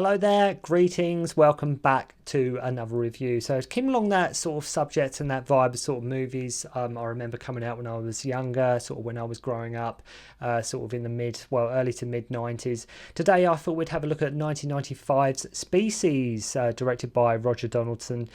Hello there, greetings, welcome back to another review. So keeping along that sort of subject and that vibe of sort of movies, I remember coming out when I was younger, sort of when I was growing up, sort of in the early to mid 90s. Today I thought we'd have a look at 1995's Species, directed by Roger Donaldson.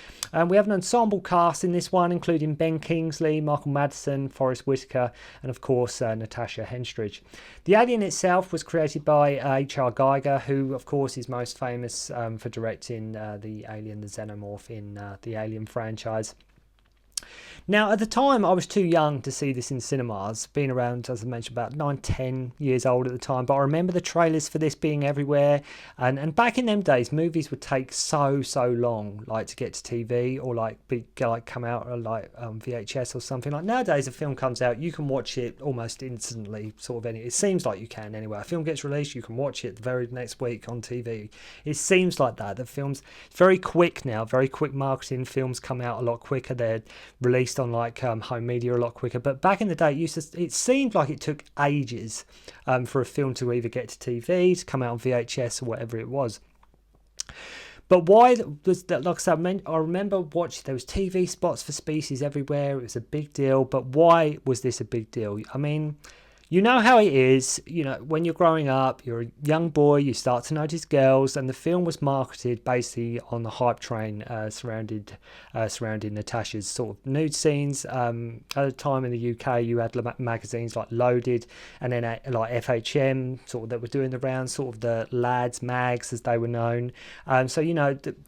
We have an ensemble cast in this one, including Ben Kingsley, Michael Madsen, Forrest Whitaker, and of course Natasha Henstridge. The alien itself was created by H.R. Giger, who of course is most famous for directing the alien, the xenomorph in the Alien franchise. Now, at the time, I was too young to see this in cinemas, being around, as I mentioned, about 9-10 years old at the time. But I remember the trailers for this being everywhere. And back in them days, movies would take so long, like, to get to TV or, come out like VHS or something. Like, nowadays, a film comes out, you can watch it almost instantly, sort of. It seems like you can anyway. A film gets released, you can watch it the very next week on TV. It seems like that. The film's very quick now, very quick marketing. Films come out a lot quicker. They're released on home media a lot quicker, but back in the day it seemed like it took ages for a film to either get to TV, to come out on VHS or whatever it was. But why was that? Like I said, I remember watching, there was TV spots for Species everywhere. It was a big deal, but why was this a big deal? I mean, you know how it is, when you're growing up, you're a young boy, you start to notice girls, and the film was marketed basically on the hype train surrounding Natasha's sort of nude scenes. At the time in the UK, you had magazines like Loaded, and then like FHM, sort of, that were doing the rounds, sort of the lads mags as they were known. So,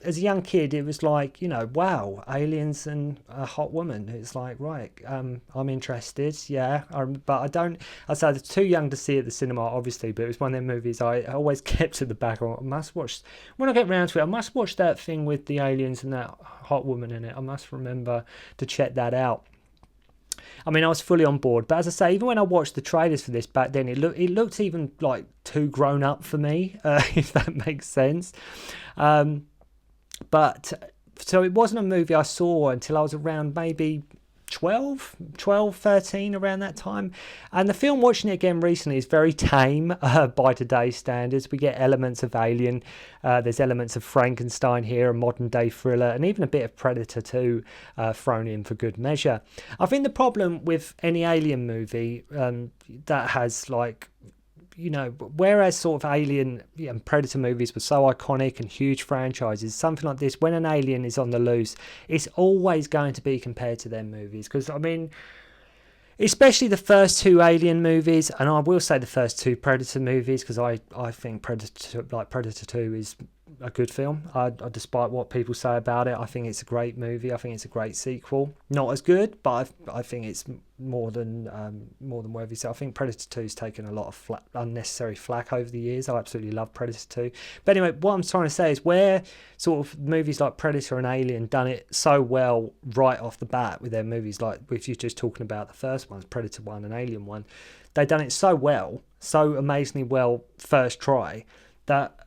as a young kid, it was like, wow, aliens and a hot woman. It's like, right, I'm interested, yeah, but I was too young to see it at the cinema, obviously, but it was one of them movies I always kept at the back. I must watch, when I get round to it, I must watch that thing with the aliens and that hot woman in it. I must remember to check that out. I mean, I was fully on board, but as I say, even when I watched the trailers for this back then, it looked even like too grown up for me, if that makes sense. But so it wasn't a movie I saw until I was around maybe 12, 13, around that time. And the film, watching it again recently, is very tame by today's standards. We get elements of Alien, there's elements of Frankenstein here, a modern day thriller, and even a bit of Predator 2 thrown in for good measure. I think the problem with any Alien movie that has whereas sort of Alien and Predator movies were so iconic and huge franchises, something like this, when an alien is on the loose, it's always going to be compared to their movies. Because, I mean, especially the first two Alien movies, and I will say the first two Predator movies, because I think Predator 2 is a good film. Despite what people say about it, I think it's a great movie. I think it's a great sequel. Not as good, but I think it's more than worthy. So I think Predator 2's taken a lot of unnecessary flack over the years. I absolutely love Predator 2. But anyway, what I'm trying to say is, where sort of movies like Predator and Alien done it so well right off the bat with their movies, like if you're just talking about the first ones, Predator 1 and Alien 1, they done it so well, so amazingly well first try, that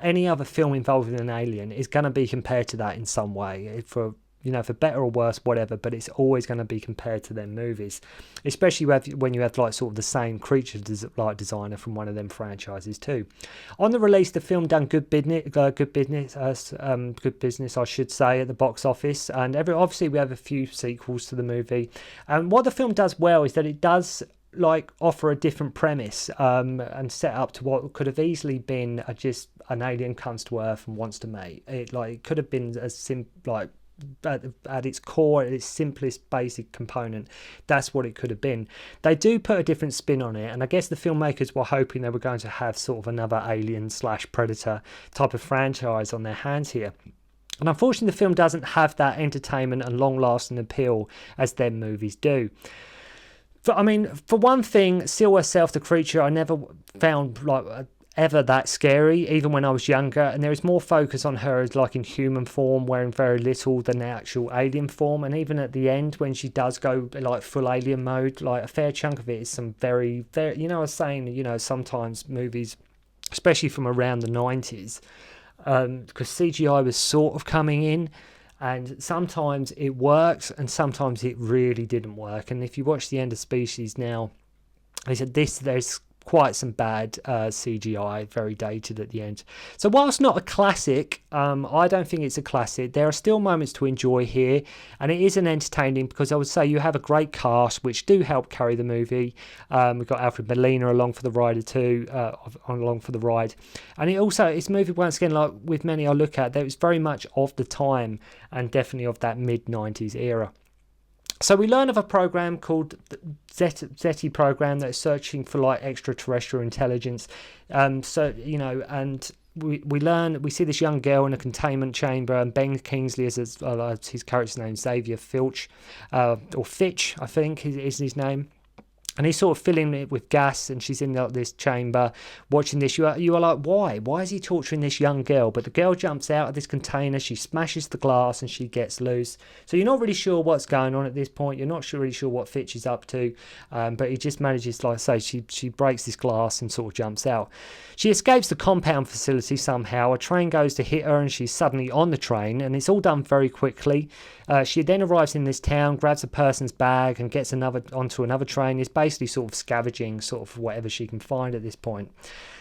any other film involving an alien is going to be compared to that in some way, for better or worse, whatever, but it's always going to be compared to them movies, especially when you have like sort of the same creature designer from one of them franchises too. On the release, the film done good business, I should say, at the box office, and obviously we have a few sequels to the movie. And what the film does well is that it does offer a different premise and set up to what could have easily been just an alien comes to Earth and wants to mate. It could have been as at its core, at its simplest basic component, that's what it could have been. They do put a different spin on it, and I guess the filmmakers were hoping they were going to have sort of another Alien/Predator type of franchise on their hands here. And unfortunately, the film doesn't have that entertainment and long-lasting appeal as their movies do. For one thing, Seal herself, the creature, I never found ever that scary, even when I was younger, and there is more focus on her as in human form, wearing very little than the actual alien form. And even at the end, when she does go full alien mode, a fair chunk of it is some very, very, I was saying, sometimes movies, especially from around the 90s, because CGI was sort of coming in, and sometimes it works and sometimes it really didn't work. And if you watch the end of Species now, they said there's quite some bad CGI, very dated at the end. So whilst not a classic, I don't think it's a classic. There are still moments to enjoy here, and it is an entertaining, because I would say you have a great cast which do help carry the movie. We've got Alfred Molina along for the ride too, and it's a movie once again, like with many I look at, that was very much of the time and definitely of that mid-90s era. So we learn of a program called the Zeti program that is searching for like extraterrestrial intelligence. And we see this young girl in a containment chamber, and Ben Kingsley is his character's name, Xavier Filch, or Fitch, I think is his name. And he's sort of filling it with gas, and she's in this chamber watching this. You are like, why? Why is he torturing this young girl? But the girl jumps out of this container, she smashes the glass, and she gets loose. So you're not really sure what's going on at this point. You're not really sure what Fitch is up to. But he just manages, like I say, she breaks this glass and sort of jumps out. She escapes the compound facility somehow. A train goes to hit her, and she's suddenly on the train, and it's all done very quickly. She then arrives in this town, grabs a person's bag, and gets onto another train. Is basically sort of scavenging sort of whatever she can find at this point.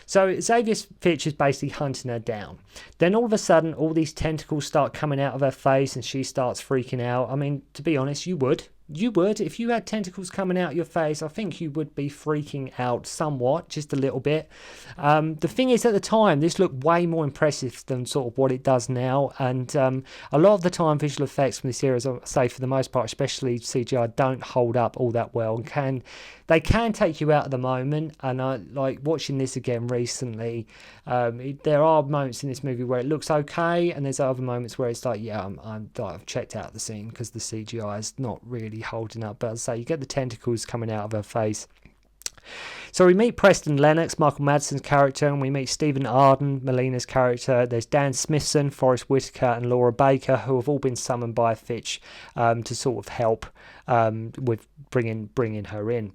So Xavier Fitch is basically hunting her down. Then all of a sudden, all these tentacles start coming out of her face, and she starts freaking out. I mean, to be honest, you would. If you had tentacles coming out your face, I think you would be freaking out somewhat, just a little bit. The thing is, at the time, this looked way more impressive than sort of what it does now, and a lot of the time visual effects from this era, as I say, for the most part, especially CGI, don't hold up all that well, and they can take you out of the moment. And I like watching this again recently. There are moments in this movie where it looks okay, and there's other moments where it's like, yeah, I've checked out the scene because the CGI is not really holding up. But as I say, you get the tentacles coming out of her face. So we meet Preston Lennox, Michael Madsen's character, and we meet Stephen Arden, Molina's character. There's Dan Smithson, Forrest Whitaker, and Laura Baker, who have all been summoned by Fitch to sort of help with bringing her in.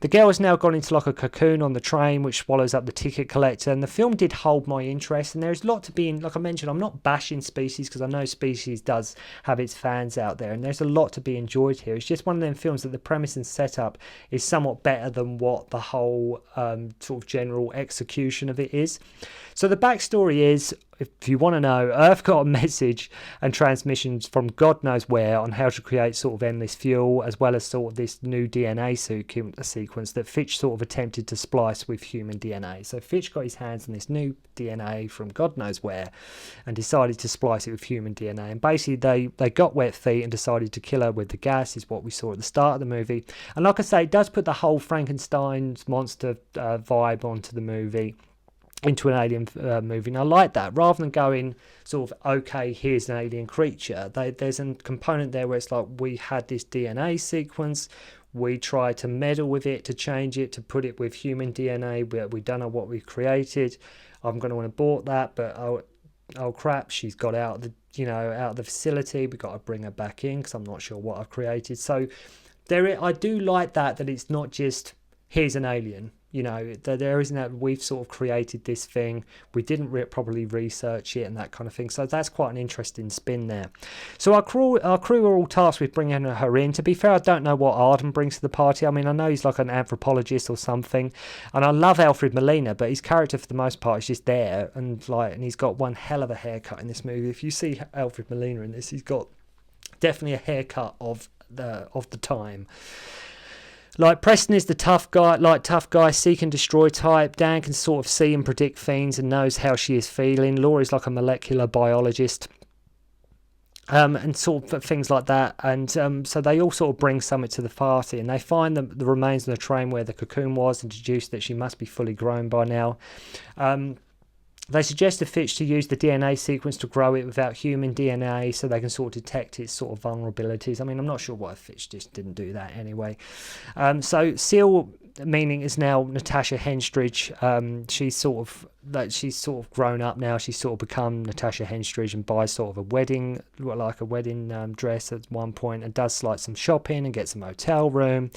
The girl has now gone into like a cocoon on the train, which swallows up the ticket collector, and the film did hold my interest, and there's a lot to be in. Like I mentioned, I'm not bashing Species, because I know Species does have its fans out there, and there's a lot to be enjoyed here. It's just one of them films that the premise and setup is somewhat better than what the whole sort of general execution of it is. So the backstory is, if you want to know, Earth got a message and transmissions from God knows where on how to create sort of endless fuel, as well as sort of this new DNA sequence that Fitch sort of attempted to splice with human DNA. So Fitch got his hands on this new DNA from God knows where and decided to splice it with human DNA. And basically they got wet feet and decided to kill her with the gas, is what we saw at the start of the movie. And like I say, it does put the whole Frankenstein's monster vibe onto the movie, into an alien movie, and I like that. Rather than going sort of, okay, here's an alien creature, there's a component there where it's like, we had this DNA sequence, we tried to meddle with it, to change it, to put it with human DNA, we don't know what we created. I'm going to abort that, but oh crap, she's got out of the facility, we've got to bring her back in because I'm not sure what I've created. So I do like that it's not just, here's an alien. There isn't that we've sort of created this thing, we didn't properly research it and that kind of thing. So that's quite an interesting spin there. So our crew are all tasked with bringing her in. To be fair, I don't know what Arden brings to the party. I mean, I know he's like an anthropologist or something, and I love Alfred Molina, but his character for the most part is just there, and he's got one hell of a haircut in this movie. If you see Alfred Molina in this, he's got definitely a haircut of the time. Like, Preston is the tough guy, seek and destroy type. Dan can sort of see and predict things and knows how she is feeling. Laura's like a molecular biologist. And sort of things like that. And so they all sort of bring something to the party, and they find the remains of the train where the cocoon was, and deduce that she must be fully grown by now. They suggest to Fitch to use the DNA sequence to grow it without human DNA, so they can sort of detect its sort of vulnerabilities. I mean, I'm not sure why Fitch just didn't do that anyway. So Seal, meaning, is now Natasha Henstridge. She's sort of grown up now. She's sort of become Natasha Henstridge and buys sort of a wedding dress at one point, and does like some shopping and gets a motel room.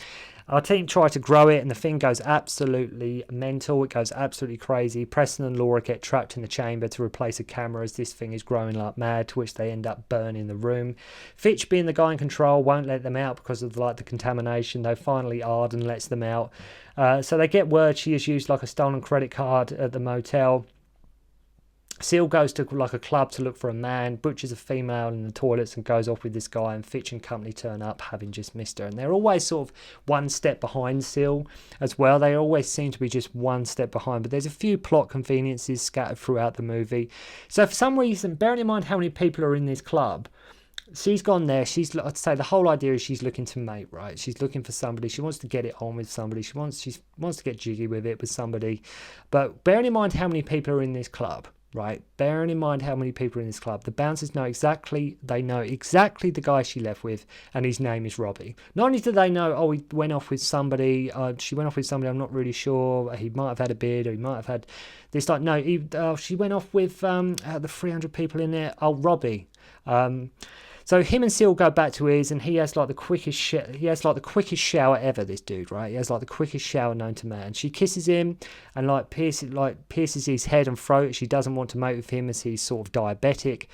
Our team try to grow it, and the thing goes absolutely mental. It goes absolutely crazy. Preston and Laura get trapped in the chamber to replace a camera as this thing is growing like mad, to which they end up burning the room. Fitch, being the guy in control, won't let them out because of the contamination, though finally Arden lets them out. So they get word she has used like a stolen credit card at the motel. Seal goes to like a club to look for a man, butchers a female in the toilets and goes off with this guy, and Fitch and company turn up having just missed her. And they're always sort of one step behind Seal as well. They always seem to be just one step behind, but there's a few plot conveniences scattered throughout the movie. So for some reason, bearing in mind how many people are in this club, she's gone there. I'd say the whole idea is she's looking to mate, right? She's looking for somebody. She wants to get it on with somebody. She wants to get jiggy with it with somebody. But bearing in mind how many people are in this club, right? Bearing in mind how many people are in this club, the bouncers know exactly the guy she left with, and his name is Robbie. Not only do they know, he went off with somebody, she went off with somebody, I'm not really sure, he might have had a beard, or he might have had this, like, no, she went off with the 300 people in there, Robbie. So him and Seal go back to his, and he has like the quickest shower ever, this dude, right? He has like the quickest shower known to man. She kisses him and pierces his head and throat. She doesn't want to mate with him as he's sort of diabetic.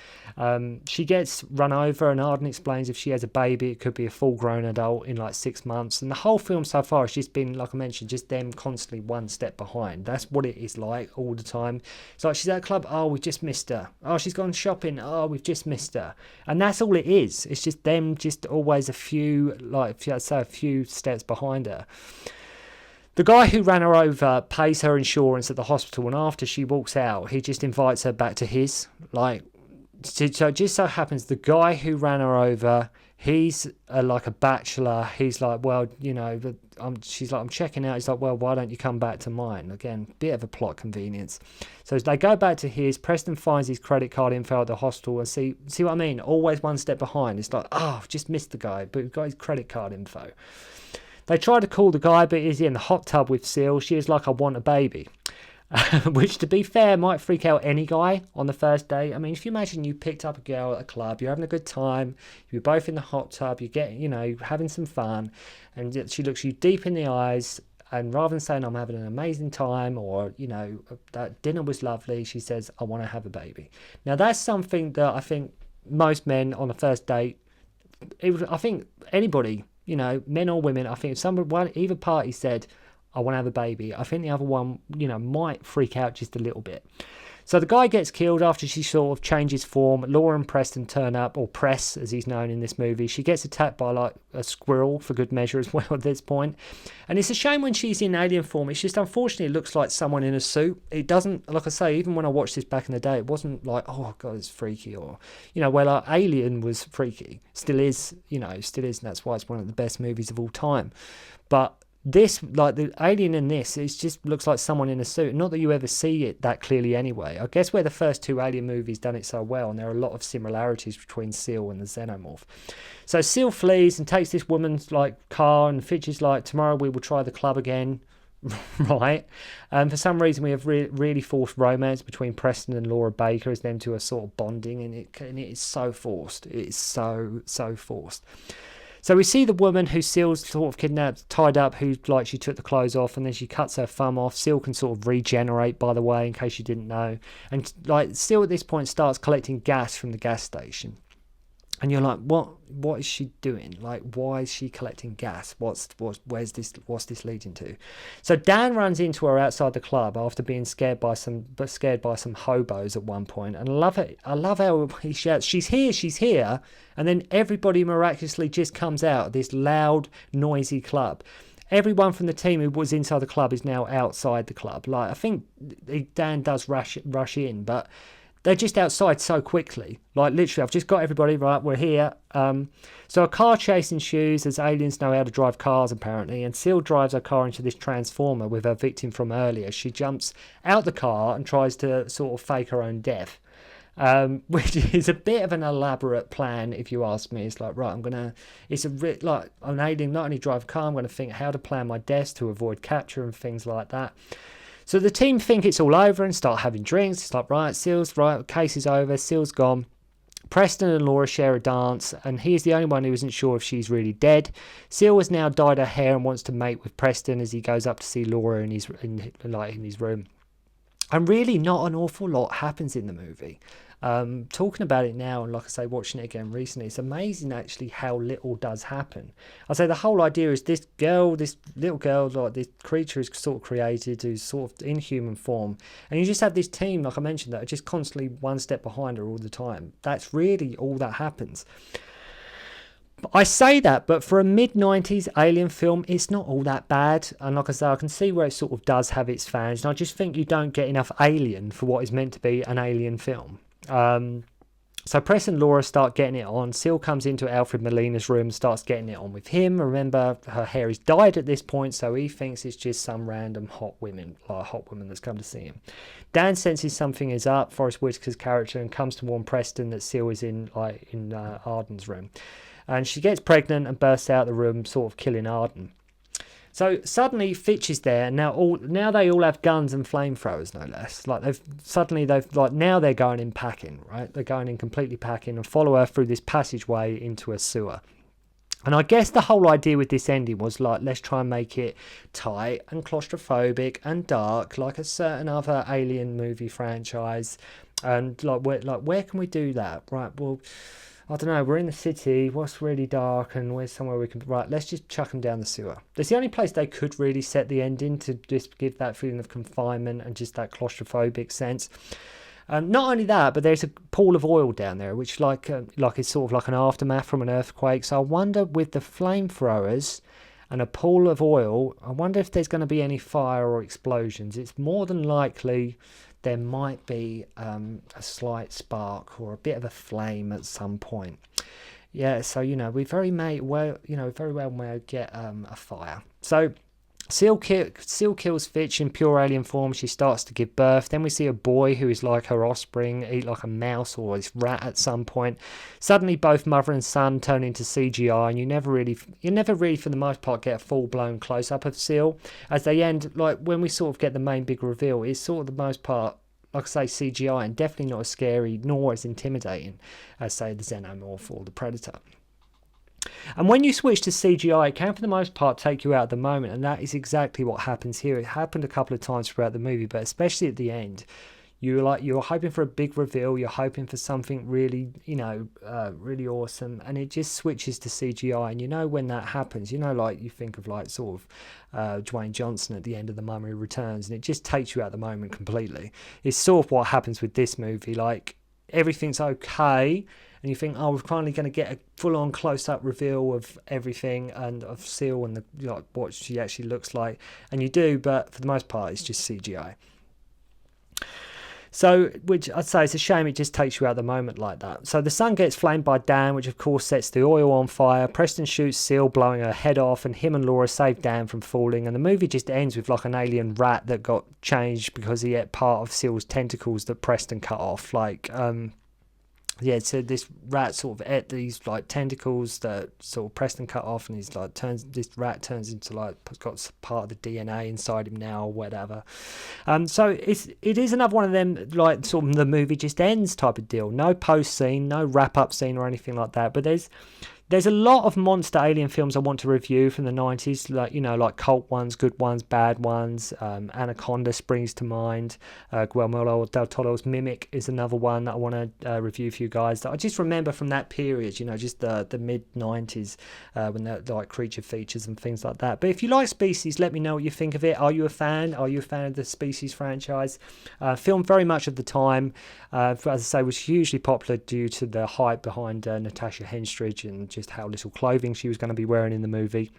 She gets run over, and Arden explains if she has a baby, it could be a full-grown adult in like 6 months. And the whole film so far has just been, like I mentioned, just them constantly one step behind. That's what it is like all the time. It's like she's at a club, we've just missed her. She's gone shopping, we've just missed her. And that's all it is. It's just them just always a few steps behind her. The guy who ran her over pays her insurance at the hospital, and after she walks out, he just invites her back to his. So it just so happens the guy who ran her over, he's like a bachelor. He's like, well, she's like, I'm checking out. He's like, well, why don't you come back to mine? Again, bit of a plot convenience. So they go back to his. Preston finds his credit card info at the hostel, and see what I mean? Always one step behind. It's like, I've just missed the guy, but we've got his credit card info. They try to call the guy, but he's in the hot tub with Seal. She is like, I want a baby. Which, to be fair, might freak out any guy on the first date. I mean, if you imagine you picked up a girl at a club, you're having a good time, you're both in the hot tub, you're getting, having some fun, and she looks you deep in the eyes, and rather than saying, I'm having an amazing time, or, that dinner was lovely, she says, I want to have a baby. Now, that's something that I think most men on the first date, I think anybody, men or women, I think if either party said, I want to have a baby, I think the other one, might freak out just a little bit. So the guy gets killed after she sort of changes form. Laura and Preston turn up, or Press as he's known in this movie. She gets attacked by like a squirrel for good measure as well at this point. And it's a shame when she's in alien form. It's just, unfortunately, it looks like someone in a suit. It doesn't, like I say, even when I watched this back in the day, it wasn't like, oh God, it's freaky, or, where like Alien was freaky. Still is, and that's why it's one of the best movies of all time. But this, like the alien in this, it just looks like someone in a suit. Not that you ever see it that clearly anyway. I guess where the first two Alien movies done it so well, and there are a lot of similarities between Seal and the Xenomorph. So Seal flees and takes this woman's like car, and Fitch is like, tomorrow we will try the club again. Right. For some reason we have really forced romance between Preston and Laura Baker as them two are sort of bonding, and it is so forced. It is so forced. So we see the woman who Seal's sort of kidnapped, tied up, who like she took the clothes off, and then she cuts her thumb off. Seal can sort of regenerate, by the way, in case you didn't know. And like Seal at this point starts collecting gas from the gas station. And you're like, what is she doing? Like, why is she collecting gas? What's this leading to? So Dan runs into her outside the club after being scared by some hobos at one point. And I love it. I love how he shouts, she's here. And then everybody miraculously just comes out of this loud, noisy club. Everyone from the team who was inside the club is now outside the club. Like, I think Dan does rush in, but they're just outside so quickly. Like, literally, I've just got everybody, right, we're here. So a car chase ensues as aliens know how to drive cars, apparently, and Seal drives her car into this transformer with her victim from earlier. She jumps out the car and tries to sort of fake her own death, which is a bit of an elaborate plan, if you ask me. It's like, right, I'm an alien, not only drive a car, I'm going to think how to plan my death to avoid capture and things like that. So the team think it's all over and start having drinks. It's like, right, Seal's right, case is over, Seal's gone. Preston and Laura share a dance, and he's the only one who isn't sure if she's really dead. Seal has now dyed her hair and wants to mate with Preston as he goes up to see Laura in his room. And really not an awful lot happens in the movie. Talking about it now, and like I say, watching it again recently, it's amazing actually how little does happen. I say the whole idea is this little girl, like this creature is sort of created who's sort of in human form, and you just have this team, like I mentioned, that are just constantly one step behind her all the time. That's really all that happens. I say that, but for a mid-90s Alien film, it's not all that bad. And like I say, I can see where it sort of does have its fans. And I just think you don't get enough Alien for what is meant to be an Alien film. So Press and Laura start getting it on. Seal comes into Alfred Molina's room, starts getting it on with him. Remember, her hair is dyed at this point, so he thinks it's just some random hot woman that's come to see him. Dan senses something is up, Forrest Whitaker's character, and comes to warn Preston that Seal is in Arden's room. And she gets pregnant and bursts out of the room, sort of killing Arden. So suddenly Fitch is there, and now they all have guns and flamethrowers, no less. Now they're going in packing, right? They're going in completely packing and follow her through this passageway into a sewer. And I guess the whole idea with this ending was like, let's try and make it tight and claustrophobic and dark, like a certain other Alien movie franchise. And where can we do that? Right, well, I don't know, we're in the city, what's really dark, and where's somewhere we can... Right, let's just chuck them down the sewer. That's the only place they could really set the ending to just give that feeling of confinement and just that claustrophobic sense. Not only that, but there's a pool of oil down there, which is sort of like an aftermath from an earthquake. So I wonder, with the flamethrowers and a pool of oil, I wonder if there's going to be any fire or explosions. It's more than likely there might be a slight spark or a bit of a flame at some point. Yeah, so we very well may get a fire. So Seal kills Fitch in pure alien form. She starts to give birth. Then we see a boy who is like her offspring eat like a mouse or this rat at some point. Suddenly both mother and son turn into CGI, and you never really for the most part get a full-blown close-up of Seal. As they end, like when we sort of get the main big reveal, it's sort of the most part, like I say, CGI, and definitely not as scary nor as intimidating as, say, the Xenomorph or the Predator. And when you switch to CGI, it can for the most part take you out at the moment, and that is exactly what happens here. It happened a couple of times throughout the movie, but especially at the end, you're hoping for a big reveal, you're hoping for something really, really awesome, and it just switches to CGI. And when that happens, like you think of like sort of Dwayne Johnson at the end of The Mummy Returns, and it just takes you out the moment completely. It's sort of what happens with this movie. Like everything's okay, and you think, oh, we're finally going to get a full-on close-up reveal of everything and of Seal and what she actually looks like, and you do, but for the most part, it's just CGI. So, which I'd say it's a shame it just takes you out the moment like that. So the sun gets flamed by Dan, which of course sets the oil on fire. Preston shoots Seal, blowing her head off, and him and Laura save Dan from falling. And the movie just ends with like an alien rat that got changed because he ate part of Seal's tentacles that Preston cut off. So this rat sort of ate these like tentacles that sort of Preston cut off, and this rat turns into got part of the DNA inside him now or whatever. So it is another one of them like sort of the movie just ends type of deal. No post scene, no wrap up scene or anything like that. But there's a lot of monster alien films I want to review from the 90s, like cult ones, good ones, bad ones. Anaconda springs to mind. Guillermo del Toro's Mimic is another one that I want to review for you guys. That I just remember from that period, just the mid-90s when they're like creature features and things like that. But if you like Species, let me know what you think of it. Are you a fan? Are you a fan of the Species franchise? Filmed very much of the time. As I say, was hugely popular due to the hype behind Natasha Henstridge and just how little clothing she was going to be wearing in the movie.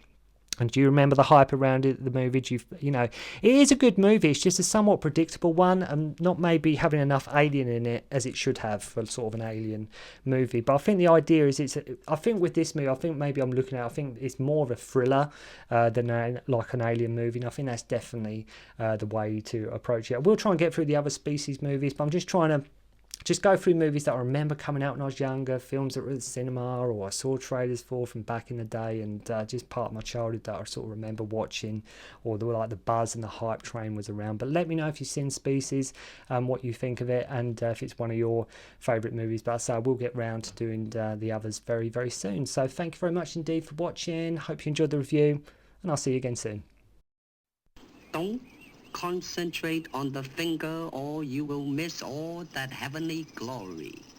And do you remember the hype around it, the movie? It is a good movie. It's just a somewhat predictable one, and not maybe having enough alien in it as it should have for sort of an alien movie. But I think the idea is I think with this movie, I think maybe I'm looking at, I think it's more of a thriller than like an alien movie. And I think that's definitely the way to approach it. I will try and get through the other Species movies, but I'm just trying to go through movies that I remember coming out when I was younger, films that were at the cinema or I saw trailers for from back in the day, and just part of my childhood that I sort of remember watching, or the buzz and the hype train was around. But let me know if you've seen Species, what you think of it, and if it's one of your favourite movies. But so I will get round to doing the others very, very soon. So thank you very much indeed for watching. Hope you enjoyed the review, and I'll see you again soon. concentrate on the finger or you will miss all that heavenly glory.